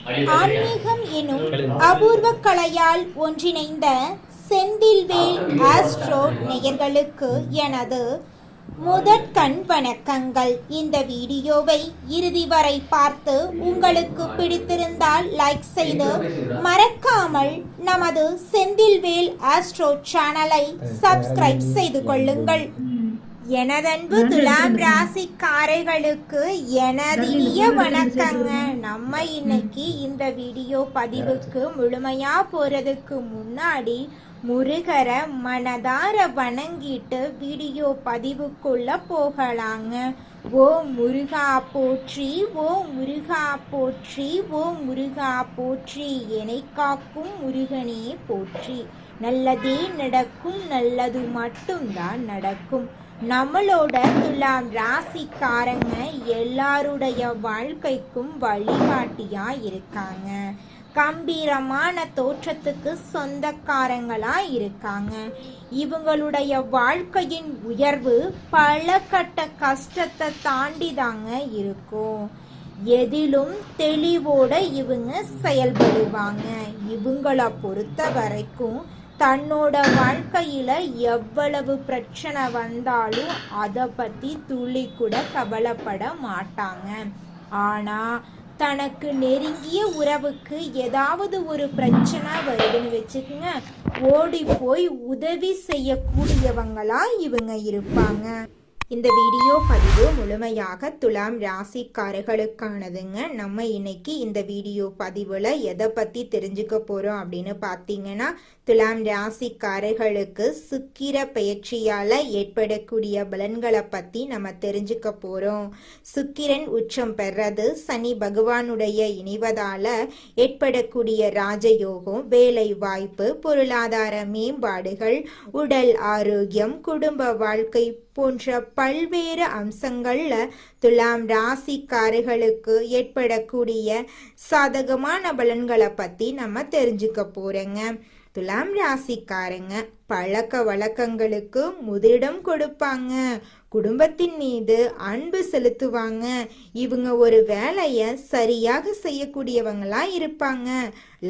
ஆன்மீகம் எனும் அபூர்வ கலையால் ஒன்றிணைந்த செந்தில்வேல் ஆஸ்ட்ரோ நேயர்களுக்கு எனது முதற்கண் வணக்கங்கள். இந்த வீடியோவை இறுதி வரை பார்த்து உங்களுக்கு பிடித்திருந்தால் லைக் செய்து மறக்காமல் நமது செந்தில்வேல் ஆஸ்ட்ரோ சேனலை சப்ஸ்கிரைப் செய்து கொள்ளுங்கள். எனதன்பு துலாம் ராசிக்காரர்களுக்கு எனதினிய வணக்கங்க. நம்ம இன்னைக்கு இந்த வீடியோ பதிவுக்கு முழுமையா போறதுக்கு முன்னாடி முருகரை மனதார வணங்கிட்டு வீடியோ பதிவுக்குள்ள போகலாங்க. ஓ முருகா போற்றி, ஓ முருகா போற்றி, ஓ முருகா போற்றி, என்னை காக்கும் முருகனே போற்றி. நல்லதே நடக்கும், நல்லது மட்டும்தான் நடக்கும். நம்மளோட துலாம் ராசிக்காரங்க எல்லாருடைய வாழ்க்கைக்கும் வழிகாட்டியா இருக்காங்க. கம்பீரமான தோற்றத்துக்கு சொந்தக்காரங்களா இருக்காங்க. இவங்களுடைய வாழ்க்கையின் உயர்வு பல கட்ட கஷ்டத்தை தாண்டி தாங்க இருக்கும். எதிலும் தெளிவோட இவங்க செயல்படுவாங்க. இவங்கள பொறுத்த வரைக்கும் தன்னோட வாழ்க்கையில எவ்வளவு பிரச்சனை வந்தாலும் அதை பத்தி துளி கூட கவலைப்பட மாட்டாங்க. ஆனா தனக்கு நெருங்கிய உறவுக்கு ஏதாவது ஒரு பிரச்சனை வருதுன்னு வச்சுக்கோங்க, ஓடி போய் உதவி செய்யக்கூடியவங்களா இவங்க இருப்பாங்க. இந்த வீடியோ பதிவு முழுமையாக துலாம் ராசிக்காரர்களுக்கானதுங்க. நம்ம இன்னைக்கு இந்த வீடியோ பதிவில் எதை பற்றி தெரிஞ்சுக்க போகிறோம் அப்படின்னு பார்த்தீங்கன்னா, துலாம் ராசிக்காரர்களுக்கு சுக்கிர பெயர்ச்சியால் ஏற்படக்கூடிய பலன்களை பற்றி நம்ம தெரிஞ்சுக்க போகிறோம். சுக்கிரன் உச்சம் பெறது சனி பகவானுடைய இணைவதால் ஏற்படக்கூடிய ராஜயோகம், வேலை வாய்ப்பு, பொருளாதார மேம்பாடுகள், உடல் ஆரோக்கியம், குடும்ப வாழ்க்கை போன்ற பல்வேறு அம்சங்கள்ல துலாம் ராசிக்காரர்களுக்கு ஏற்படக்கூடிய சாதகமான பலன்களை பத்தி நம்ம தெரிஞ்சுக்க போறோங்க. துலாம் ராசிக்காரங்க பழக்க வழக்கங்களுக்கு முதலிடம் கொடுப்பாங்க. குடும்பத்தின் மீது அன்பு செலுத்துவாங்க. இவங்க ஒரு வேலையை சரியாக செய்யக்கூடியவங்களா இருப்பாங்க.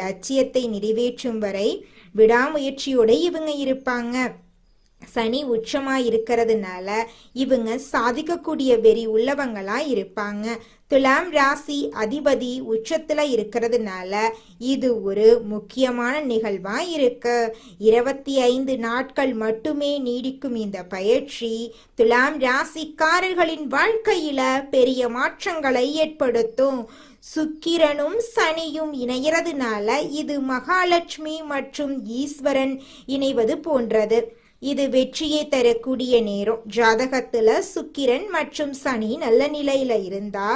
லட்சியத்தை நிறைவேற்றும் வரை விடாமுயற்சியோட இவங்க இருப்பாங்க. சனி உச்சமா இருக்கிறதுனால இவங்க சாதிக்கக்கூடிய வெறி உள்ளவங்களா இருப்பாங்க. துலாம் ராசி அதிபதி உச்சத்துல இருக்கிறதுனால இது ஒரு முக்கியமான நிகழ்வா இருக்கு. 25 நாட்கள் மட்டுமே நீடிக்கும் இந்த பயிற்சி துலாம் ராசிக்காரர்களின் வாழ்க்கையில பெரிய மாற்றங்களை ஏற்படுத்தும். சுக்கிரனும் சனியும் இணைகிறதுனால இது மகாலட்சுமி மற்றும் ஈஸ்வரன் இணைவது போன்றது. இது வெற்றியை தரக்கூடிய நேரம். ஜாதகத்துல சுக்கிரன் மற்றும் சனி நல்ல நிலையில இருந்தா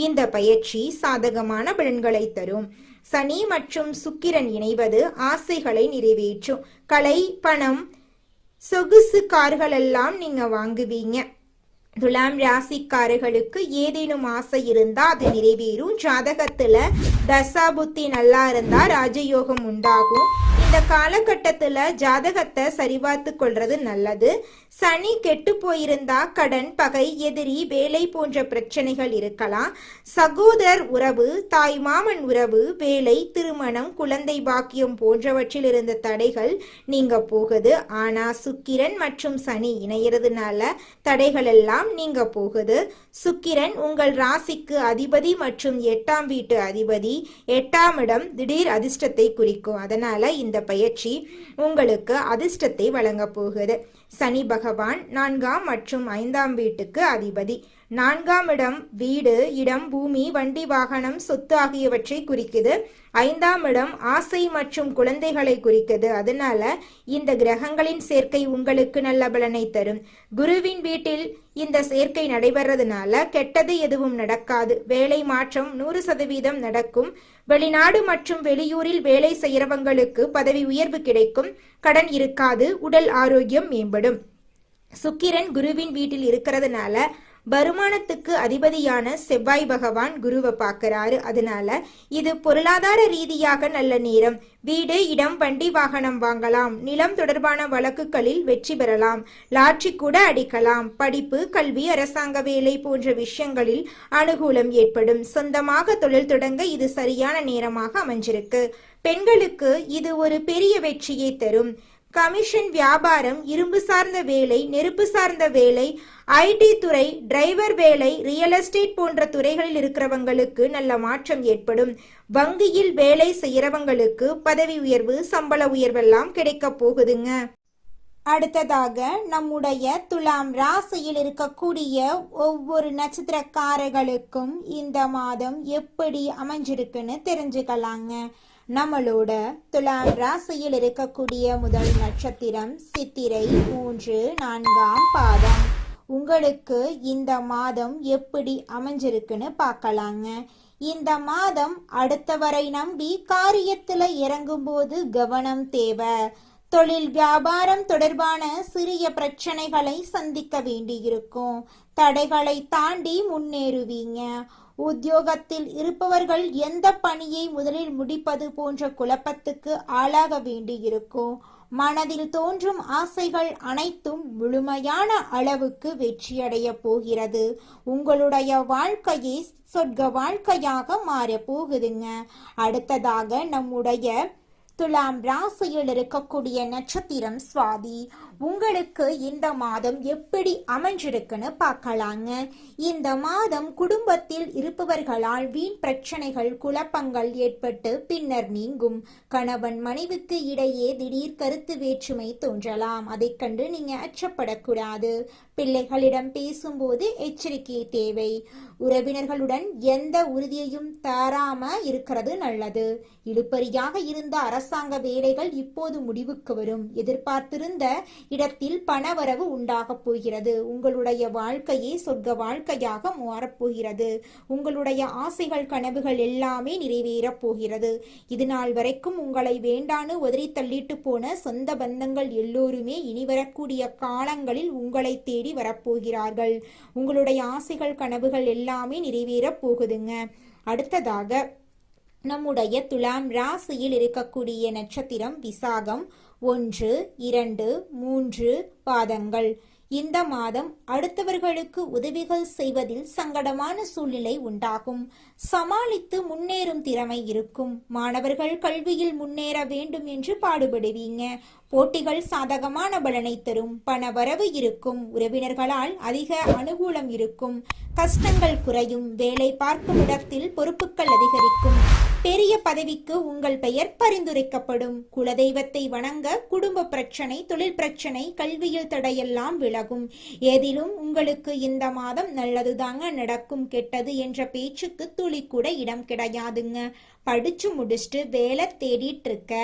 இந்த பயிற்சி சாதகமான பலன்களை தரும். சனி மற்றும் சுக்கிரன் இணைவது ஆசைகளை நிறைவேற்றும். கலை, பணம், சொகுசு கார்கள் எல்லாம் நீங்க வாங்குவீங்க. துலாம் ராசிக்காரர்களுக்கு ஏதேனும் ஆசை இருந்தா அது நிறைவேறும். ஜாதகத்துல தசாபுத்தி நல்லா இருந்தா ராஜயோகம் உண்டாகும். இந்த காலகட்டத்துல ஜாதகத்தை சரிபார்த்து கொள்றது நல்லது. சனி கெட்டு போயிருந்தா கடன், பகை, எதிரி, வேலை போன்ற பிரச்சனைகள் இருக்கலாம். சகோதரர் உறவு, தாய் மாமன் உறவு, வேலை, திருமணம், குழந்தை பாக்கியம் போன்றவற்றில் இருந்த தடைகள் நீங்க போகுது. ஆனா சுக்கிரன் மற்றும் சனி இணையறதுனால தடைகள் எல்லாம் நீங்க போகுது. சுக்கிரன் உங்கள் ராசிக்கு அதிபதி மற்றும் 8ஆம் வீட்டு அதிபதி. 8ஆம் இடம் திடீர் அதிர்ஷ்டத்தை குறிக்கும். அதனால இந்த பயிற்சி உங்களுக்கு அதிர்ஷ்டத்தை வழங்க போகுது. சனி பகவான் 4ஆம் மற்றும் 5ஆம் வீட்டுக்கு அதிபதி. 4ஆம் இடம் வீடு, இடம், பூமி, வண்டி, வாகனம், சொத்து ஆகியவற்றை குறிக்குது. 5ஆம் இடம் ஆசை மற்றும் குழந்தைகளை குறிக்குது. அதனால இந்த கிரகங்களின் சேர்க்கை உங்களுக்கு நல்ல பலனை தரும். குருவின் வீட்டில் இந்த சேர்க்கை நடைபெறதுனால கெட்டது எதுவும் நடக்காது. வேலை மாற்றம் 100% நடக்கும். வெளிநாடு மற்றும் வெளியூரில் வேலை செய்யறவங்களுக்கு பதவி உயர்வு கிடைக்கும். கடன் இருக்காது. உடல் ஆரோக்கியம் மேம்படும். சுக்கிரன் குருவின் வீட்டில் இருக்கிறதுனால வருமானத்துக்கு அதிபதியான செவ்வாய் பகவான் குருவை பார்க்கறாரு. அதனால இது பொருளாதார ரீதியாக நல்ல நேரம். வீடு, இடம், வண்டி, வாகனம் வாங்கலாம். நிலம் தொடர்பான வழக்குகளில் வெற்றி பெறலாம். லாட்ரி கூட அடிக்கலாம். படிப்பு, கல்வி, அரசாங்க வேலை போன்ற விஷயங்களில் அனுகூலம் ஏற்படும். சொந்தமாக தொழில் தொடங்க இது சரியான நேரமாக அமைஞ்சிருக்கு. பெண்களுக்கு இது ஒரு பெரிய வெற்றியை தரும். கமிஷன், வியாபாரம், இரும்பு சார்ந்த வேலை, நெருப்பு சார்ந்த வேலை, ஐடி துறை, டிரைவர் வேலை, ரியல் எஸ்டேட் போன்ற துறைகளில் இருக்கிறவங்களுக்கு நல்ல மாற்றம் ஏற்படும். வங்கியில் வேலை செய்யறவங்களுக்கு பதவி உயர்வு, சம்பள உயர்வெல்லாம் கிடைக்க போகுதுங்க. அடுத்ததாக நம்முடைய துலாம் ராசியில் இருக்கக்கூடிய ஒவ்வொரு நட்சத்திரக்காரர்களுக்கும் இந்த மாதம் எப்படி அமைஞ்சிருக்குன்னு தெரிஞ்சுக்கலாங்க. நம்மளோட துலாம் ராசியில் இருக்கக்கூடிய முதல் நட்சத்திரம் சித்திரை 3, 4ஆம் பாதம். உங்களுக்கு இந்த மாதம் எப்படி அமைஞ்சிருக்குன்னு பார்க்கலாங்க. இந்த மாதம் அடுத்தவரை நம்பி காரியத்துல இறங்கும்போது கவனம் தேவை. தொழில், வியாபாரம் தொடர்பான சிறிய பிரச்சனைகளை சந்திக்க வேண்டியிருக்கும். தடைகளை தாண்டி முன்னேறுவீங்க. உத்தியோகத்தில் இருப்பவர்கள் எந்த பணியை முதலில் முடிப்பது போன்ற குழப்பத்துக்கு ஆளாக வேண்டியிருக்கும். மனதில் தோன்றும் ஆசைகள் அனைத்தும் முழுமையான அளவுக்கு வெற்றியடைய போகிறது. உங்களுடைய வாழ்க்கையை சொர்க்க வாழ்க்கையாக மாறப் போகுதுங்க. அடுத்ததாக நம்முடைய துலாம் ராசியில் இருக்கக்கூடிய நட்சத்திரம் சுவாதி. உங்களுக்கு இந்த மாதம் எப்படி அமைஞ்சிருக்குன்னு பார்க்கலாங்க. இந்த மாதம் குடும்பத்தில் இருப்பவர்களால் வீண் பிரச்சனைகள், குழப்பங்கள் ஏற்பட்டு பின்னர் நீங்கும். கணவன் மனைவிக்கு இடையே திடீர் கருத்து வேற்றுமை தோன்றலாம். அதை கண்டு நீங்க அச்சப்படக்கூடாது. பிள்ளைகளிடம் பேசும்போது எச்சரிக்கை தேவை. உறவினர்களுடன் எந்த உறுதியையும் தராம இருக்கிறது நல்லது. இழுபறியாக இருந்த அரசாங்க வேலைகள் இப்போது முடிவுக்கு வரும். எதிர்பார்த்திருந்த இடத்தில் பணவரவு உண்டாக போகிறது. உங்களுடைய வாழ்க்கையே சொர்க்க வாழ்க்கையாக மாறப்போகிறது. உங்களுடைய ஆசைகள், கனவுகள் எல்லாமே நிறைவேறப் போகிறது. இது நாள் வரைக்கும் உங்களை வேண்டான்னு உதறி தள்ளிட்டு போன சொந்த பந்தங்கள் எல்லோருமே இனி வரக்கூடிய காலங்களில் உங்களை தேடி வரப்போகிறார்கள். உங்களுடைய ஆசைகள், கனவுகள் எல்லாமே நிறைவேறப் போகுதுங்க. அடுத்ததாக நம்முடைய துலாம் ராசியில் இருக்கக்கூடிய நட்சத்திரம் விசாகம் 1, 2, 3 பாதங்கள். இந்த மாதம் அடுத்தவர்களுக்கு உதவிகள் செய்வதில் சங்கடமான சூழ்நிலை உண்டாகும். சமாளித்து முன்னேறும் திறமை இருக்கும். மாணவர்கள் கல்வியில் முன்னேற வேண்டும் என்று பாடுபடுவீங்க. போட்டிகள் சாதகமான பலனை தரும். பண வரவு இருக்கும். உறவினர்களால் அதிக அனுகூலம் இருக்கும். கஷ்டங்கள் குறையும். வேலை பார்க்கும் இடத்தில் பொறுப்புகள் அதிகரிக்கும். பெரிய பதவிக்கு உங்கள் பெயர் பரிந்துரைக்கப்படும். குலதெய்வத்தை வணங்க. குடும்ப பிரச்சனை, தொழில் பிரச்சனை, கல்வியில் தடையெல்லாம் விலகும். ஏதிலும் உங்களுக்கு இந்த மாதம் நல்லதுதாங்க நடக்கும். கெட்டது என்ற பேச்சுக்கு துளி கூட இடம் கிடையாதுங்க. படிச்சு முடிச்சுட்டு வேலை தேடிட்டு இருக்க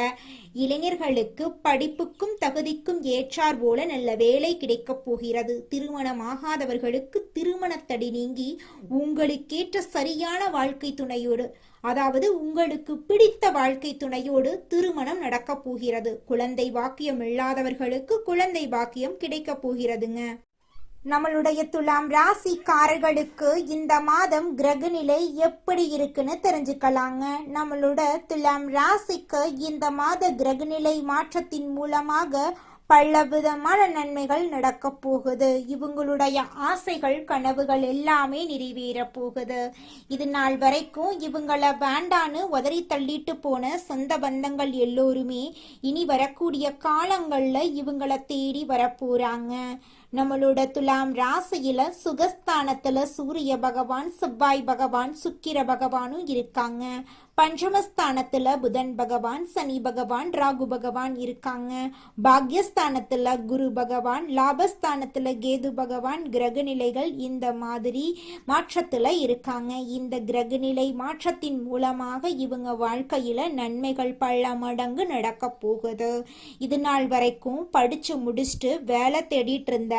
இளைஞர்களுக்கு படிப்புக்கும் தகுதிக்கும் ஏற்றார் போல நல்ல வேலை கிடைக்கப் போகிறது. திருமணமாகாதவர்களுக்கு திருமணத்தடி நீங்கி உங்களுக்கேற்ற சரியான வாழ்க்கை துணையோடு, அதாவது உங்களுக்கு பிடித்த வாழ்க்கை துணையோடு திருமணம் நடக்கப் போகிறது. குழந்தை பாக்கியம் இல்லாதவர்களுக்கு குழந்தை பாக்கியம் கிடைக்கப் போகிறதுங்க. நம்மளுடைய துலாம் ராசிக்காரர்களுக்கு இந்த மாதம் கிரக நிலை எப்படி இருக்குன்னு தெரிஞ்சுக்கலாங்க. நம்மளோட துலாம் ராசிக்கு இந்த மாத கிரக நிலை மாற்றத்தின் மூலமாக பல விதமான நன்மைகள் நடக்க போகுது. இவங்களுடைய ஆசைகள், கனவுகள் எல்லாமே நிறைவேற போகுது. இது நாள் வரைக்கும் இவங்கள வேண்டான்னு உதறி தள்ளிட்டு போன சொந்த பந்தங்கள் எல்லோருமே இனி வரக்கூடிய காலங்கள்ல இவங்கள தேடி வரப்போறாங்க. நம்மளோட துலாம் ராசியில சுகஸ்தானத்துல சூரிய பகவான், செவ்வாய் பகவான், சுக்கிர பகவானும் இருக்காங்க. பஞ்சமஸ்தானத்துல புதன் பகவான், சனி பகவான், ராகு பகவான் இருக்காங்க. பாக்யஸ்தானத்துல குரு பகவான், லாபஸ்தானத்துல கேது பகவான் கிரக நிலைகள் இந்த மாதிரி மாற்றத்துல இருக்காங்க. இந்த கிரக நிலை மாற்றத்தின் மூலமாக இவங்க வாழ்க்கையில நன்மைகள் பல மடங்கு நடக்க போகுது. இது நாள் வரைக்கும் படிச்சு முடிச்சுட்டு வேலை தேடிட்டு இருந்த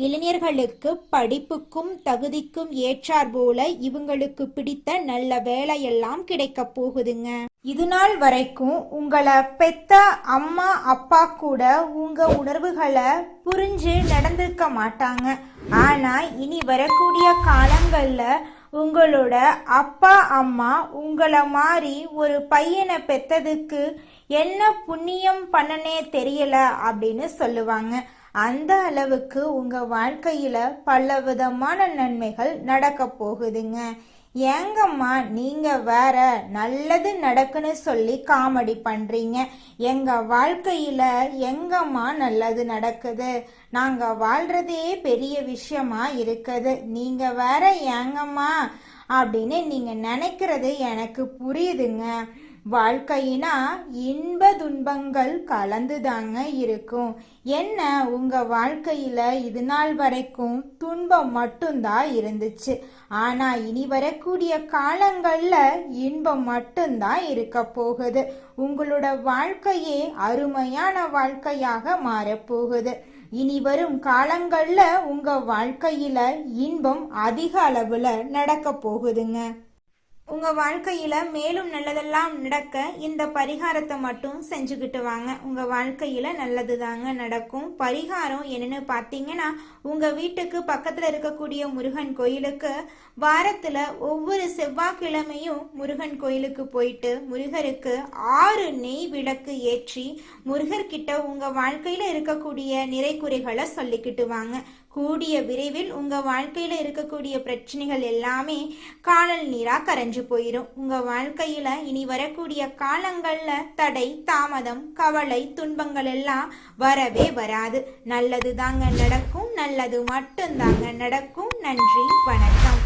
இளைஞர்களுக்கு படிப்புக்கும் தகுதிக்கும் ஏற்றார் போல இவங்களுக்கு பிடித்த நல்ல வேலையெல்லாம் கிடைக்க போகுதுங்க. இது நாள் வரைக்கும் உங்களை பெத்த அம்மா அப்பா கூட உங்க உணர்வுகளை புரிஞ்சு நடந்திருக்க மாட்டாங்க. ஆனா இனி வரக்கூடிய காலங்கள்ல உங்களோட அப்பா அம்மா உங்களை மாதிரி ஒரு பையனை பெத்ததுக்கு என்ன புண்ணியம் பண்ணனே தெரியல அப்படின்னு சொல்லுவாங்க. அந்த அளவுக்கு உங்க வாழ்க்கையில பல விதமான நன்மைகள் நடக்க போகுதுங்க. ஏங்கம்மா நீங்க வேற நல்லது நடக்குன்னு சொல்லி காமெடி பண்றீங்க? எங்க வாழ்க்கையில எங்கம்மா நல்லது நடக்குது? நாங்க வாழ்றதே பெரிய விஷயமா இருக்குது, நீங்க வேற ஏங்கம்மா அப்படின்னு நீங்க நினைக்கிறது எனக்கு புரியுதுங்க. வாழ்க்கையினா இன்ப துன்பங்கள் கலந்துதாங்க இருக்கும். என்ன உங்க வாழ்க்கையில இது நாள் வரைக்கும் துன்பம் மட்டும்தான் இருந்துச்சு. ஆனா இனி வரக்கூடிய காலங்கள்ல இன்பம் மட்டும்தான் இருக்க போகுது. உங்களோட வாழ்க்கையே அருமையான வாழ்க்கையாக மாறப்போகுது. இனி வரும் காலங்கள்ல உங்க வாழ்க்கையில இன்பம் அதிக அளவுல நடக்க போகுதுங்க. உங்க வாழ்க்கையில மேலும் நல்லதெல்லாம் நடக்க இந்த பரிகாரத்தை மட்டும் செஞ்சுக்கிட்டு வாங்க. உங்க வாழ்க்கையில நல்லது தாங்க நடக்கும். பரிகாரம் என்னன்னு பார்த்தீங்கன்னா, உங்க வீட்டுக்கு பக்கத்துல இருக்கக்கூடிய முருகன் கோயிலுக்கு வாரத்துல ஒவ்வொரு செவ்வாய்க்கிழமையும் முருகன் கோயிலுக்கு போயிட்டு முருகருக்கு 6 நெய் விளக்கு ஏற்றி முருகர்கிட்ட உங்க வாழ்க்கையில இருக்கக்கூடிய நிறைக்குறைகளை சொல்லிக்கிட்டு வாங்க. கூடிய விரைவில் உங்க வாழ்க்கையில இருக்கக்கூடிய பிரச்சனைகள் எல்லாமே காணல் நீரா கரைஞ்சு போயிடும். உங்க வாழ்க்கையில இனி வரக்கூடிய காலங்கள்ல தடை தாமதம் கவலை துன்பங்கள் எல்லாம் வரவே வராது. நல்லது தாங்க நடக்கும், நல்லது மட்டும் தாங்க நடக்கும். நன்றி, வணக்கம்.